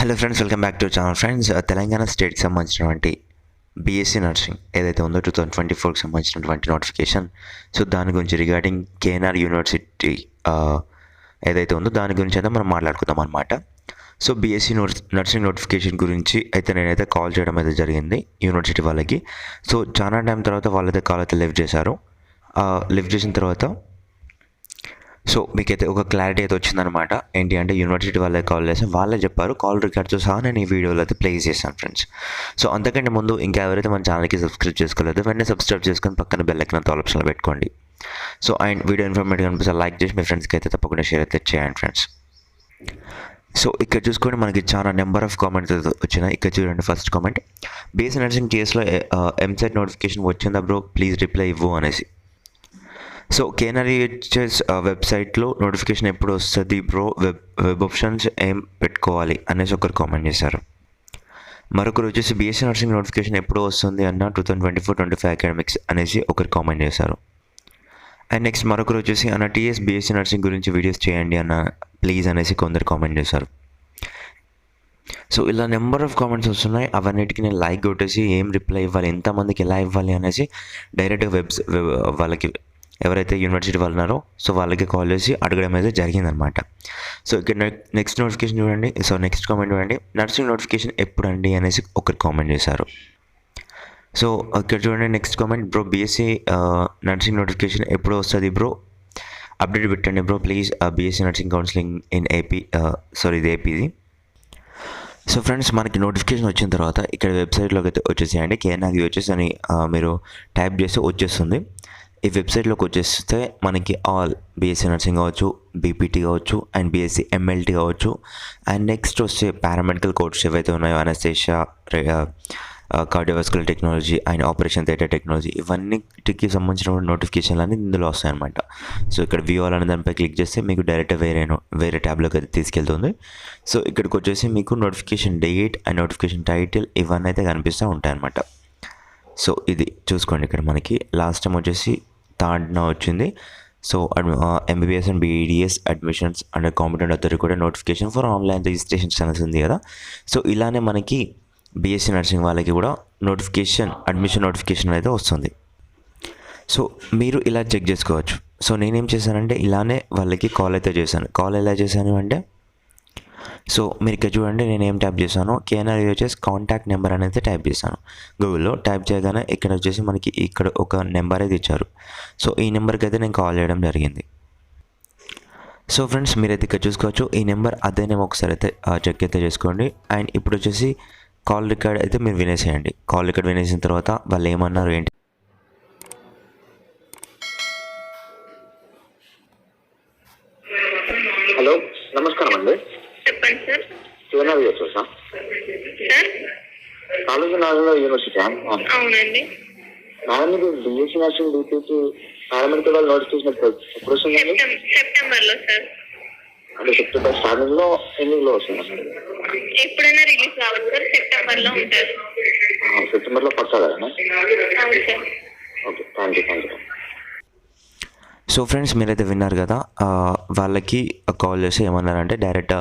Hello friends, welcome back to channel. Friends, Telangana స్టేట్కి సంబంధించినటువంటి BSc nursing ఏదైతే ఉందో 2024కి సంబంధించినటువంటి నోటిఫికేషన్. సో దాని గురించి రిగార్డింగ్ కేఎన్ఆర్ యూనివర్సిటీ ఏదైతే ఉందో దాని గురించి అయితే మనం మాట్లాడుకుందాం అనమాట. సో బీఎస్సీ నర్సింగ్ నోటిఫికేషన్ గురించి అయితే నేనైతే కాల్ చేయడం అయితే జరిగింది యూనివర్సిటీ వాళ్ళకి. సో చాలా టైం తర్వాత వాళ్ళైతే కాల్ అయితే లిఫ్ట్ చేశారు. లిఫ్ట్ చేసిన తర్వాత సో మీకైతే ఒక క్లారిటీ అయితే వచ్చిందనమాట. ఏంటి అంటే యూనివర్సిటీ వాళ్ళే కాల్ చేసి వాళ్ళే చెప్పారు. కాల్ రికార్డ్తో సహా నేను ఈ వీడియోలో అయితే ప్లే చేశాను ఫ్రెండ్స్. సో అంతకంటే ముందు ఇంకా ఎవరైతే మన ఛానల్కి సబ్స్క్రైబ్ చేసుకోలేదు వెంటనే సబ్స్క్రైబ్ చేసుకొని పక్కన బెల్ ఐకాన్ ఆల్ ఆప్షన్లో పెట్టుకోండి. సో అండ్ వీడియో ఇన్ఫర్మేటివ్ అనిపిస్తే లైక్ చేసి మీ ఫ్రెండ్స్కి అయితే తప్పకుండా షేర్ అయితే చేయండి ఫ్రెండ్స్. సో ఇక్కడ చూసుకొని మనకి చాలా నెంబర్ ఆఫ్ కామెంట్స్ వచ్చినాయి. ఇక్కడ చూడండి, ఫస్ట్ కామెంట్, బీఎస్సీ నర్సింగ్ టీఎస్లో ఎంసెట్ నోటిఫికేషన్ వచ్చిందా బ్రో, ప్లీజ్ రిప్లై ఇవ్వు అనేసి. సో కేఎన్ఆర్ఈహెచ్ఎస్ వెబ్సైట్లో నోటిఫికేషన్ ఎప్పుడు వస్తుంది బ్రో, వెబ్ ఆప్షన్స్ ఏం పెట్టుకోవాలి అనేసి ఒకరు కామెంట్ చేశారు. మరొకరు వచ్చేసి బీఎస్సీ నర్సింగ్ నోటిఫికేషన్ ఎప్పుడు వస్తుంది అన్న 2024-25 అకాడమిక్స్ అనేసి ఒకరు కామెంట్ చేశారు. అండ్ నెక్స్ట్ మరొకరు వచ్చేసి అన్న టీఎస్ బీఎస్సీ నర్సింగ్ గురించి వీడియోస్ చేయండి అన్న ప్లీజ్ అనేసి కొందరు కామెంట్ చేశారు. సో ఇలా నెంబర్ ఆఫ్ కామెంట్స్ వస్తున్నాయి. అవన్నిటికీ నేను లైక్ కొట్టేసి ఏం రిప్లై ఇవ్వాలి, ఎంతమందికి ఎలా ఇవ్వాలి అనేసి డైరెక్ట్గా వాళ్ళకి ఎవరైతే యూనివర్సిటీ వాళ్ళు ఉన్నారో సో వాళ్ళకి కాల్ చేసి అడగడం అయితే జరిగిందనమాట. సో ఇక్కడ నెక్స్ట్ నోటిఫికేషన్ చూడండి. సో నెక్స్ట్ కామెంట్ చూడండి, నర్సింగ్ నోటిఫికేషన్ ఎప్పుడు అండి అనేసి ఒకరు కామెంట్ చేశారు. సో ఇక్కడ చూడండి next comment, bro BSc nursing notification ఎప్పుడు వస్తుంది బ్రో, అప్డేట్ పెట్టండి bro please, BSc nursing counselling in AP, ఇది ఏపీది. సో ఫ్రెండ్స్, మనకి నోటిఫికేషన్ వచ్చిన తర్వాత ఇక్కడ వెబ్సైట్లోకి అయితే వచ్చేసేయండి. కేఎన్ఆర్ఈహెచ్ఎస్ అని మీరు టైప్ చేస్తే వచ్చేస్తుంది. ఈ వెబ్సైట్లోకి వచ్చేస్తే మనకి ఆల్ బీఎస్సీ నర్సింగ్ కావచ్చు, బీపీటీ కావచ్చు, అండ్ బీఎస్సీ ఎంఎల్టీ కావచ్చు, అండ్ నెక్స్ట్ వస్తే పారామెడికల్ కోర్స్ ఏవైతే ఉన్నాయో anaesthesia, cardiovascular technology and operation theatre technology, ఇవన్నిటికి సంబంధించిన నోటిఫికేషన్లు అన్నీ ఇందులో వస్తాయన్నమాట. సో ఇక్కడ వ్యూ ఆల్ అనే దానిపై క్లిక్ చేస్తే మీకు డైరెక్ట్ వేరే ట్యాబ్లోకి అయితే తీసుకెళ్తుంది. సో ఇక్కడికి వచ్చేసి మీకు notification date and notification title ఇవన్నీ అయితే కనిపిస్తూ ఉంటాయన్నమాట. సో ఇది చూసుకోండి, ఇక్కడ మనకి లాస్ట్ టైం వచ్చేసి 3rd వచ్చింది. So MBBS and BDS admissions and competent authority కూడా నోటిఫికేషన్ ఫర్ ఆన్లైన్ రిజిస్ట్రేషన్స్ అనేసి ఉంది కదా. సో ఇలానే మనకి బీఎస్సీ నర్సింగ్ వాళ్ళకి కూడా అడ్మిషన్ నోటిఫికేషన్ అయితే వస్తుంది. సో మీరు ఇలా చెక్ చేసుకోవచ్చు. సో నేనేం చేశానంటే ఇలానే వాళ్ళకి కాల్ అయితే చేశాను. కాల్ ఎలా చేశాను అంటే, సో మీరు ఇక్కడ చూడండి, నేను ఏం టైప్ చేశాను, కేఎన్ఆర్ఈహెచ్ఎస్ కాంటాక్ట్ నెంబర్ అనేది టైప్ చేశాను. గూగుల్లో టైప్ చేయగానే ఇక్కడ వచ్చేసి మనకి ఇక్కడ ఒక నెంబర్ అయితే ఇచ్చారు. సో ఈ నెంబర్కి అయితే నేను కాల్ చేయడం జరిగింది. సో ఫ్రెండ్స్, మీరైతే ఇక్కడ చూసుకోవచ్చు, ఈ నెంబర్ అదేనేమో ఒకసారి అయితే చెక్ అయితే చేసుకోండి. అండ్ ఇప్పుడు వచ్చేసి కాల్ రికార్డ్ అయితే మీరు వినేసేయండి. కాల్ రికార్డ్ వినేసిన తర్వాత వాళ్ళు ఏమన్నారు ఏంటి. హలో, నమస్కారం అండి. చెప్పండి సార్. కేఎన్ఆర్ఈహెచ్ఎస్ సార్ కాలేజీ నాగంలో యూనివర్సిటీ. అవునండి. మేడం, మీకు బీఎస్సీ నర్సింగ్ బీపీకి పారామెడికల్ వాళ్ళు నోటిఫికేషన్ ఎప్పుడు వస్తుందండి? సెప్టెంబర్లో సార్. అంటే సెప్టెంబర్ స్టార్టింగ్ లో ఎండింగ్ లో వస్తుంది? ఎప్పుడైనా రిలీజ్ కావచ్చు సార్, సెప్టెంబర్లో ఉంటుంది. సెప్టెంబర్ లో పక్కా కదా? అవును sir. Okay, thank you. So friends, మీరైతే విన్నారు కదా, వాళ్ళకి కాల్ చేసి ఏమన్నారంటే డైరెక్ట్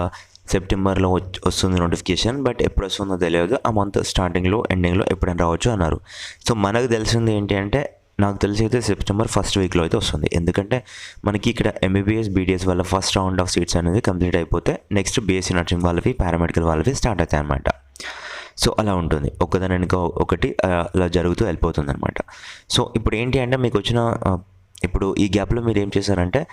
సెప్టెంబర్లో వస్తుంది నోటిఫికేషన్, బట్ ఎప్పుడు వస్తుందో తెలియదు, ఆ మంత్ స్టార్టింగ్లో ఎండింగ్లో ఎప్పుడైనా రావచ్చు అన్నారు. సో మనకు తెలిసింది ఏంటి అంటే, నాకు తెలిసి అయితే సెప్టెంబర్ 1st వీక్లో అయితే వస్తుంది. ఎందుకంటే మనకి ఇక్కడ ఎంబీబీఎస్ బీడీఎస్ వాళ్ళ ఫస్ట్ రౌండ్ ఆఫ్ సీట్స్ అనేది కంప్లీట్ అయిపోతే నెక్స్ట్ బీఎస్సీ నర్సింగ్ వాళ్ళవి పారామెడికల్ వాళ్ళవి స్టార్ట్ అవుతాయి అన్నమాట. సో అలా ఉంటుంది, ఒకదాని వెనుక ఒకటి అలా జరుగుతూ వెళ్ళిపోతుంది అనమాట. సో ఇప్పుడు ఏంటి అంటే, మీకు వచ్చిన ఇప్పుడు ఈ గ్యాప్లో మీరు ఏం చేశారంటే,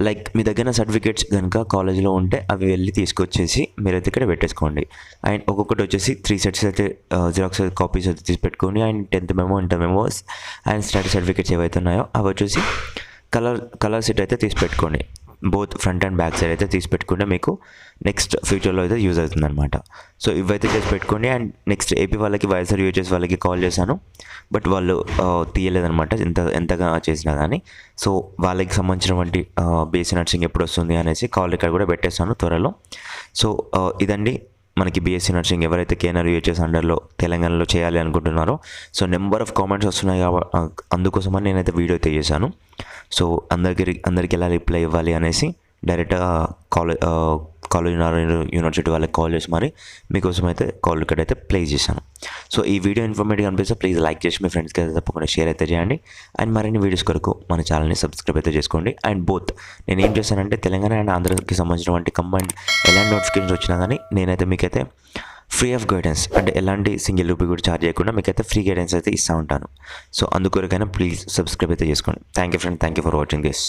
లైక్ మీ దగ్గర సర్టిఫికేట్స్ కనుక కాలేజ్లో ఉంటే అవి వెళ్ళి తీసుకొచ్చేసి మీరైతే ఇక్కడ పెట్టేసుకోండి. అండ్ ఒక్కొక్కటి వచ్చేసి 3 sets అయితే జిరాక్స్ కాపీస్ అయితే తీసి పెట్టుకోండి. And 10th memo, inter memos and status certificates ఏవైతే ఉన్నాయో అవి వచ్చేసి కలర్ సెట్ అయితే తీసి పెట్టుకోండి. Both front and back side అయితే తీసి పెట్టుకుంటే మీకు నెక్స్ట్ ఫ్యూచర్లో అయితే యూజ్ అవుతుంది అనమాట. సో ఇవైతే చేసి పెట్టుకోండి. అండ్ నెక్స్ట్ ఏపీ వాళ్ళకి వైఎస్ఆర్ యూహెచ్ఎస్ వాళ్ళకి కాల్ చేశాను, బట్ వాళ్ళు తీయలేదనమాట ఎంతగా చేసినా కానీ. సో వాళ్ళకి సంబంధించినటువంటి బీఎస్సీ నర్సింగ్ ఎప్పుడు వస్తుంది అనేసి కాల్ రికార్డ్ కూడా పెట్టేస్తాను త్వరలో. సో ఇదండి మనకి బీఎస్సీ నర్సింగ్ ఎవరైతే కేఎన్ఆర్ఈహెచ్ఎస్ అండర్లో తెలంగాణలో చేయాలి అనుకుంటున్నారో. సో నెంబర్ ఆఫ్ కామెంట్స్ వస్తున్నాయి అందుకోసమని నేనైతే వీడియో అయితే చేశాను. సో అందరికి ఎలా రిప్లై ఇవ్వాలి అనేసి డైరెక్ట్గా కాలేజ్ యూనివర్సిటీ వాళ్ళకి కాల్ చేసి మరి మీకోసం అయితే కాల్ రికార్డ్ అయితే ప్లే చేశాను. సో ఈ వీడియో ఇన్ఫర్మేటివ్ అనిపిస్తే ప్లీజ్ లైక్ చేసి మీ ఫ్రెండ్స్కి అయితే తప్పకుండా షేర్ అయితే చేయండి. అండ్ మరిన్ని వీడియోస్ కొరకు మన ఛానల్ని సబ్స్క్రైబ్ అయితే చేసుకోండి. అండ్ బోత్ నేను ఏం చేశానంటే తెలంగాణ అండ్ ఆంధ్రకి సంబంధించినటువంటి కంబైండ్ ఎలాంటి నోటిఫికేషన్స్ వచ్చినా కానీ నేనైతే మీకైతే ఫ్రీ ఆఫ్ గైడెన్స్, అంటే ఎలాంటి సింగిల్ రూపీ కూడా ఛార్జ్ చేయకుండా మీకైతే ఫ్రీ గైడెన్స్ అయితే ఇస్తూ ఉంటాను. సో అందుకొరకైనా ప్లీజ్ సబ్స్క్రైబ్ అయితే చేసుకోండి. Thank you friend, thank you for watching this.